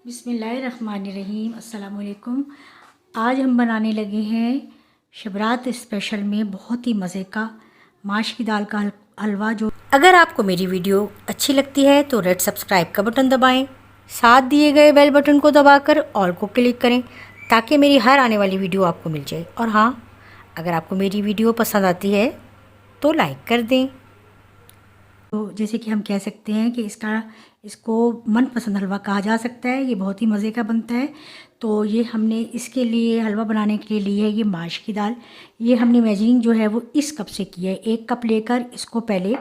बिस्मिल्लाहिर्रहमानिर्रहीम। अस्सलाम वालेकुम। आज हम बनाने लगे हैं शबरात स्पेशल में बहुत ही मज़े का माश की दाल का हलवा। जो अगर आपको मेरी वीडियो अच्छी लगती है तो रेड सब्सक्राइब का बटन दबाएं, साथ दिए गए बेल बटन को दबाकर ऑल को क्लिक करें ताकि मेरी हर आने वाली वीडियो आपको मिल जाए। और हाँ, अगर आपको मेरी वीडियो पसंद आती है तो लाइक कर दें। तो जैसे कि हम कह सकते हैं कि इसको मनपसंद हलवा कहा जा सकता है। ये बहुत ही मज़े का बनता है। तो ये हमने इसके लिए हलवा बनाने के लिए ली है ये माश की दाल। ये हमने मेजरिंग जो है वो इस कप से की है। 1 कप लेकर इसको पहले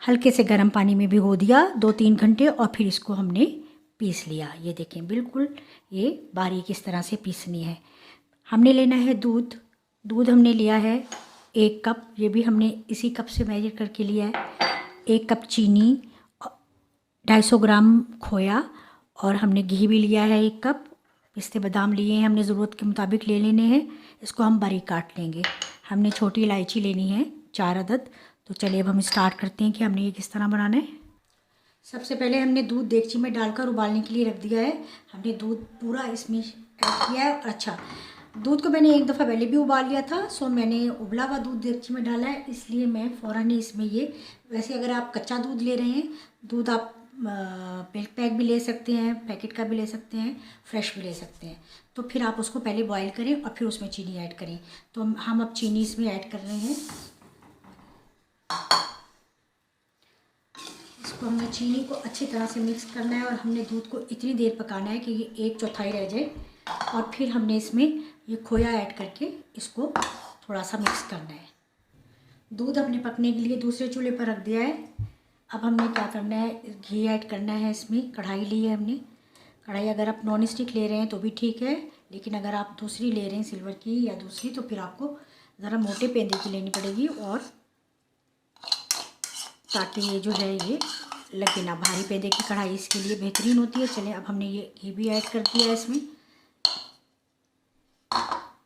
हल्के से गर्म पानी में भिगो दिया 2-3 घंटे और फिर इसको हमने पीस लिया। ये देखें, बिल्कुल ये बारीक इस तरह से पीसनी है। हमने लेना है दूध हमने लिया है 1 कप। ये भी हमने इसी कप से मेजर करके लिया है। 1 कप चीनी, 250 ग्राम खोया और हमने घी भी लिया है 1 कप। पिस्ते बादाम लिए हैं, हमने ज़रूरत के मुताबिक ले लेने हैं। इसको हम बारीक काट लेंगे। हमने छोटी इलायची लेनी है 4 अदद। तो चलिए अब हम स्टार्ट करते हैं कि हमने ये किस तरह बनाना है। सबसे पहले हमने दूध देगची में डालकर उबालने के लिए रख दिया है। हमने दूध पूरा इसमें ऐड किया है। अच्छा, दूध को मैंने 1 दफ़ा पहले भी उबाल लिया था, सो मैंने उबला हुआ दूध देगची में डाला है, इसलिए मैं फ़ौरन ही इसमें ये। वैसे अगर आप कच्चा दूध ले रहे हैं, दूध आप मिल्क पैक भी ले सकते हैं, पैकेट का भी ले सकते हैं, फ्रेश भी ले सकते हैं। तो फिर आप उसको पहले बॉईल करें और फिर उसमें चीनी ऐड करें। तो हम अब चीनी इसमें ऐड कर रहे हैं। इसको हमने चीनी को अच्छी तरह से मिक्स करना है और हमने दूध को इतनी देर पकाना है कि ये 1/4 रह जाए। और फिर हमने इसमें ये खोया ऐड करके इसको थोड़ा सा मिक्स करना है। दूध हमने पकने के लिए दूसरे चूल्हे पर रख दिया है। अब हमने क्या करना है, घी ऐड करना है इसमें। कढ़ाई ली है हमने। कढ़ाई अगर आप नॉन स्टिक ले रहे हैं तो भी ठीक है, लेकिन अगर आप दूसरी ले रहे हैं सिल्वर की या दूसरी, तो फिर आपको ज़रा मोटे पेंदे की लेनी पड़ेगी, और ताकि ये जो है ये लगे ना। भारी पेंदे की कढ़ाई इसके लिए बेहतरीन होती है। चलें, अब हमने ये घी भी ऐड कर दिया है इसमें।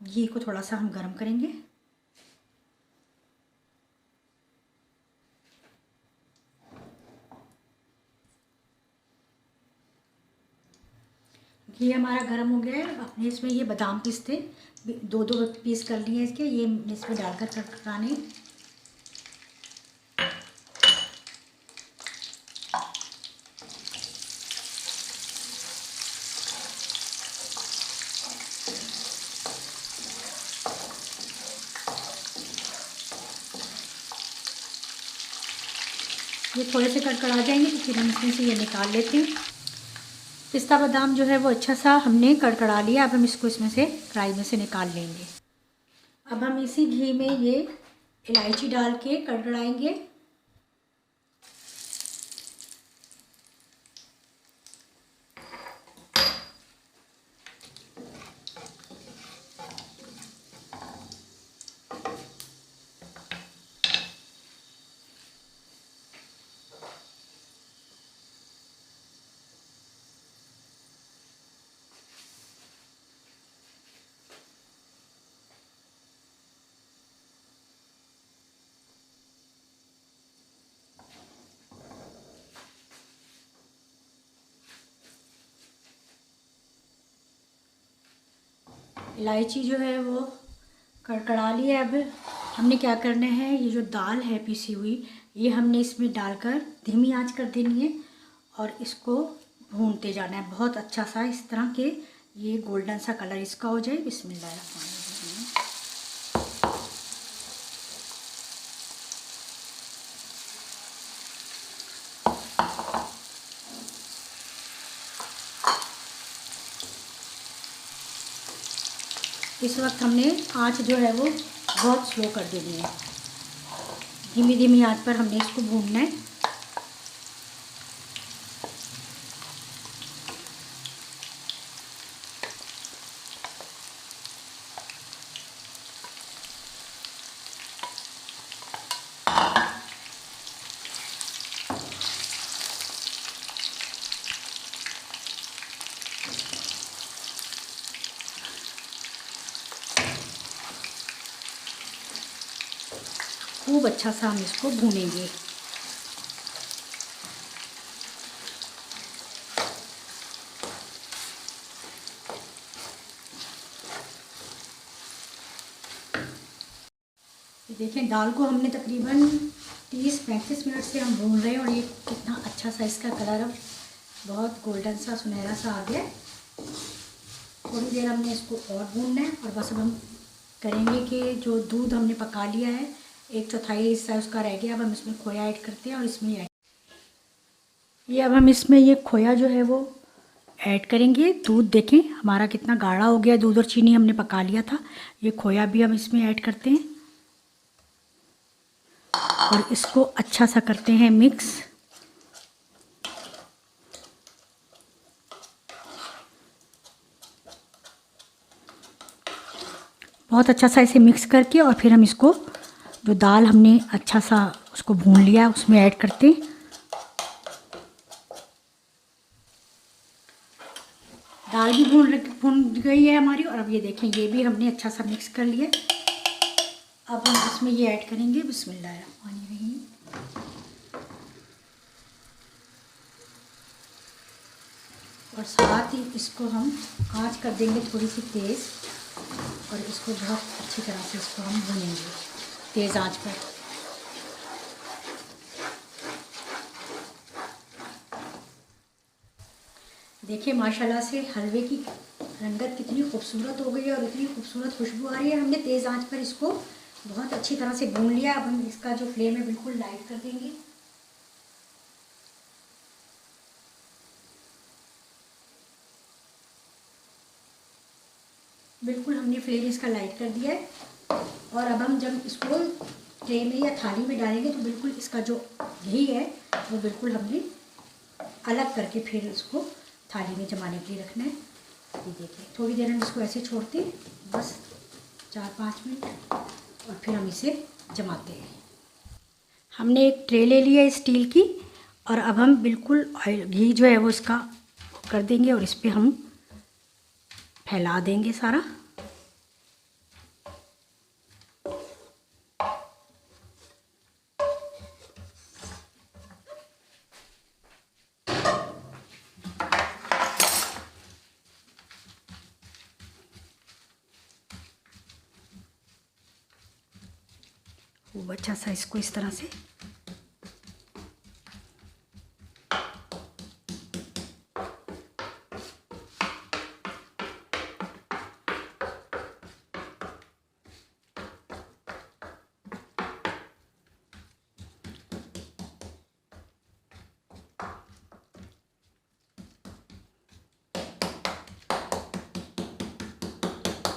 घी को थोड़ा सा हम गर्म करेंगे। घी हमारा गर्म हो गया है। अपने इसमें ये बादाम पिस्ते 2-2 पीस कर लिए इसके, ये इसमें डालकर चटकाने। ये थोड़े से कड़कड़ा जाएंगे तो फिर हम इसमें से ये निकाल लेते हैं। पिस्ता बादाम जो है वो अच्छा सा हमने कड़कड़ा लिया। अब हम इसको इसमें से कढ़ाई में से निकाल लेंगे। अब हम इसी घी में ये इलायची डाल के कड़कड़ाएंगे। इलायची जो है वो कड़कड़ा ली है। अब हमने क्या करना है, ये जो दाल है पिसी हुई, ये हमने इसमें डालकर धीमी आंच कर देनी है और इसको भूनते जाना है बहुत अच्छा सा, इस तरह के ये गोल्डन सा कलर इसका हो जाए। बिस्मिल्लाहिर्रहमानिर्रहीम। इस वक्त हमने आंच जो है वो बहुत स्लो कर देनी है। धीमी धीमी आंच पर हमने इसको भूनना है। खूब अच्छा सा हम इसको भूनेंगे। देखें दाल को हमने तकरीबन 30-35 मिनट से हम भून रहे हैं और ये कितना अच्छा सा इसका कलर अब बहुत गोल्डन सा सुनहरा सा आ गया। थोड़ी देर हमने इसको और भूनना है और बस अब हम करेंगे कि जो दूध हमने पका लिया है 1/4 हिस्सा उसका रह गया। अब हम इसमें खोया ऐड करते हैं और इसमें ये अब हम इसमें ये खोया जो है वो ऐड करेंगे। दूध देखें हमारा कितना गाढ़ा हो गया, दूध और चीनी हमने पका लिया था। ये खोया भी हम इसमें ऐड करते हैं और इसको अच्छा सा करते हैं मिक्स। बहुत अच्छा सा इसे मिक्स करके और फिर हम इसको जो दाल हमने अच्छा सा उसको भून लिया उसमें ऐड करते हैं। दाल भी भून गई है हमारी और अब ये देखें ये भी हमने अच्छा सा मिक्स कर लिया। अब हम इसमें ये ऐड करेंगे बिस्मिल्लाहिर्रहमानिर्रहीम। और साथ ही इसको हम आंच कर देंगे थोड़ी सी तेज़ और इसको बहुत अच्छी तरह से इसको हम भूनेंगे तेज़ आंच पर। देखिए माशाल्लाह से हलवे की रंगत कितनी खूबसूरत हो गई है और इतनी खूबसूरत खुशबू आ रही है। हमने तेज़ आंच पर इसको बहुत अच्छी तरह से भून लिया। अब हम इसका जो फ्लेम है बिल्कुल लाइट कर देंगे। बिल्कुल हमने फ्लेम इसका लाइट कर दिया है और अब हम जब इसको ट्रे में या थाली में डालेंगे तो बिल्कुल इसका जो घी है वो बिल्कुल हमने अलग करके फिर इसको थाली में जमाने के लिए रखना है। ये देखिए थोड़ी देर हम इसको ऐसे छोड़ते हैं बस 4-5 मिनट और फिर हम इसे जमाते हैं। हमने एक ट्रे ले लिया स्टील की और अब हम बिल्कुल ऑयल घी जो है वो इसका कर देंगे और इस पर हम फैला देंगे सारा। वो अच्छा सा इसको इस तरह से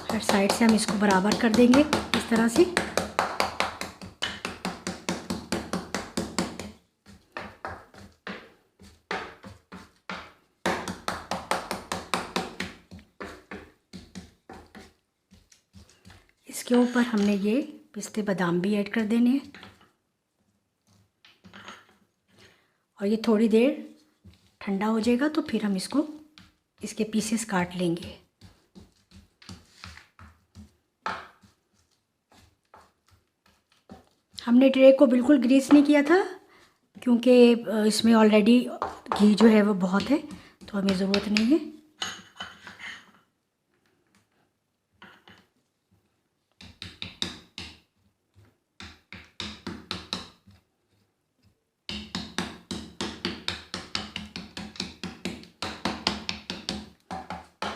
हर साइड से हम इसको बराबर कर देंगे इस तरह से। इसके ऊपर हमने ये पिस्ते बादाम भी ऐड कर देने हैं और ये थोड़ी देर ठंडा हो जाएगा तो फिर हम इसको इसके पीसेस काट लेंगे। हमने ट्रे को बिल्कुल ग्रीस नहीं किया था क्योंकि इसमें ऑलरेडी घी जो है वो बहुत है तो हमें ज़रूरत नहीं है।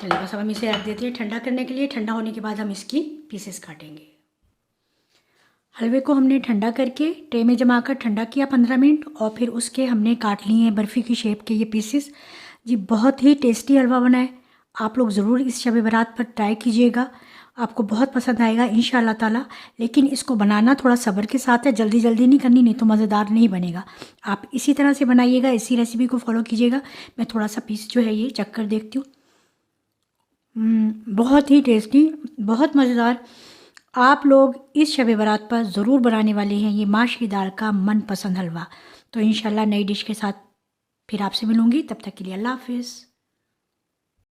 चलिए बस अब हम इसे रख देते हैं ठंडा करने के लिए। ठंडा होने के बाद हम इसकी पीसेस काटेंगे। हलवे को हमने ठंडा करके ट्रे में जमा कर ठंडा किया 15 मिनट और फिर उसके हमने काट लिए हैं बर्फ़ी की शेप के ये पीसेस। जी बहुत ही टेस्टी हलवा बना है। आप लोग ज़रूर इस शब बारात पर ट्राई कीजिएगा, आपको बहुत पसंद आएगा इंशाअल्लाह ताला। लेकिन इसको बनाना थोड़ा सब्र के साथ है, जल्दी जल्दी नहीं करनी, नहीं तो मज़ेदार नहीं बनेगा। आप इसी तरह से बनाइएगा, इसी रेसिपी को फॉलो कीजिएगा। मैं थोड़ा सा पीस जो है ये चख कर देखती हूँ। बहुत ही टेस्टी, बहुत मज़ेदार। आप लोग इस शब बारात पर ज़रूर बनाने वाले हैं ये माश की दाल का मनपसंद हलवा। तो इंशाल्लाह नई डिश के साथ फिर आपसे मिलूँगी, तब तक के लिए अल्लाह हाफ़िज़।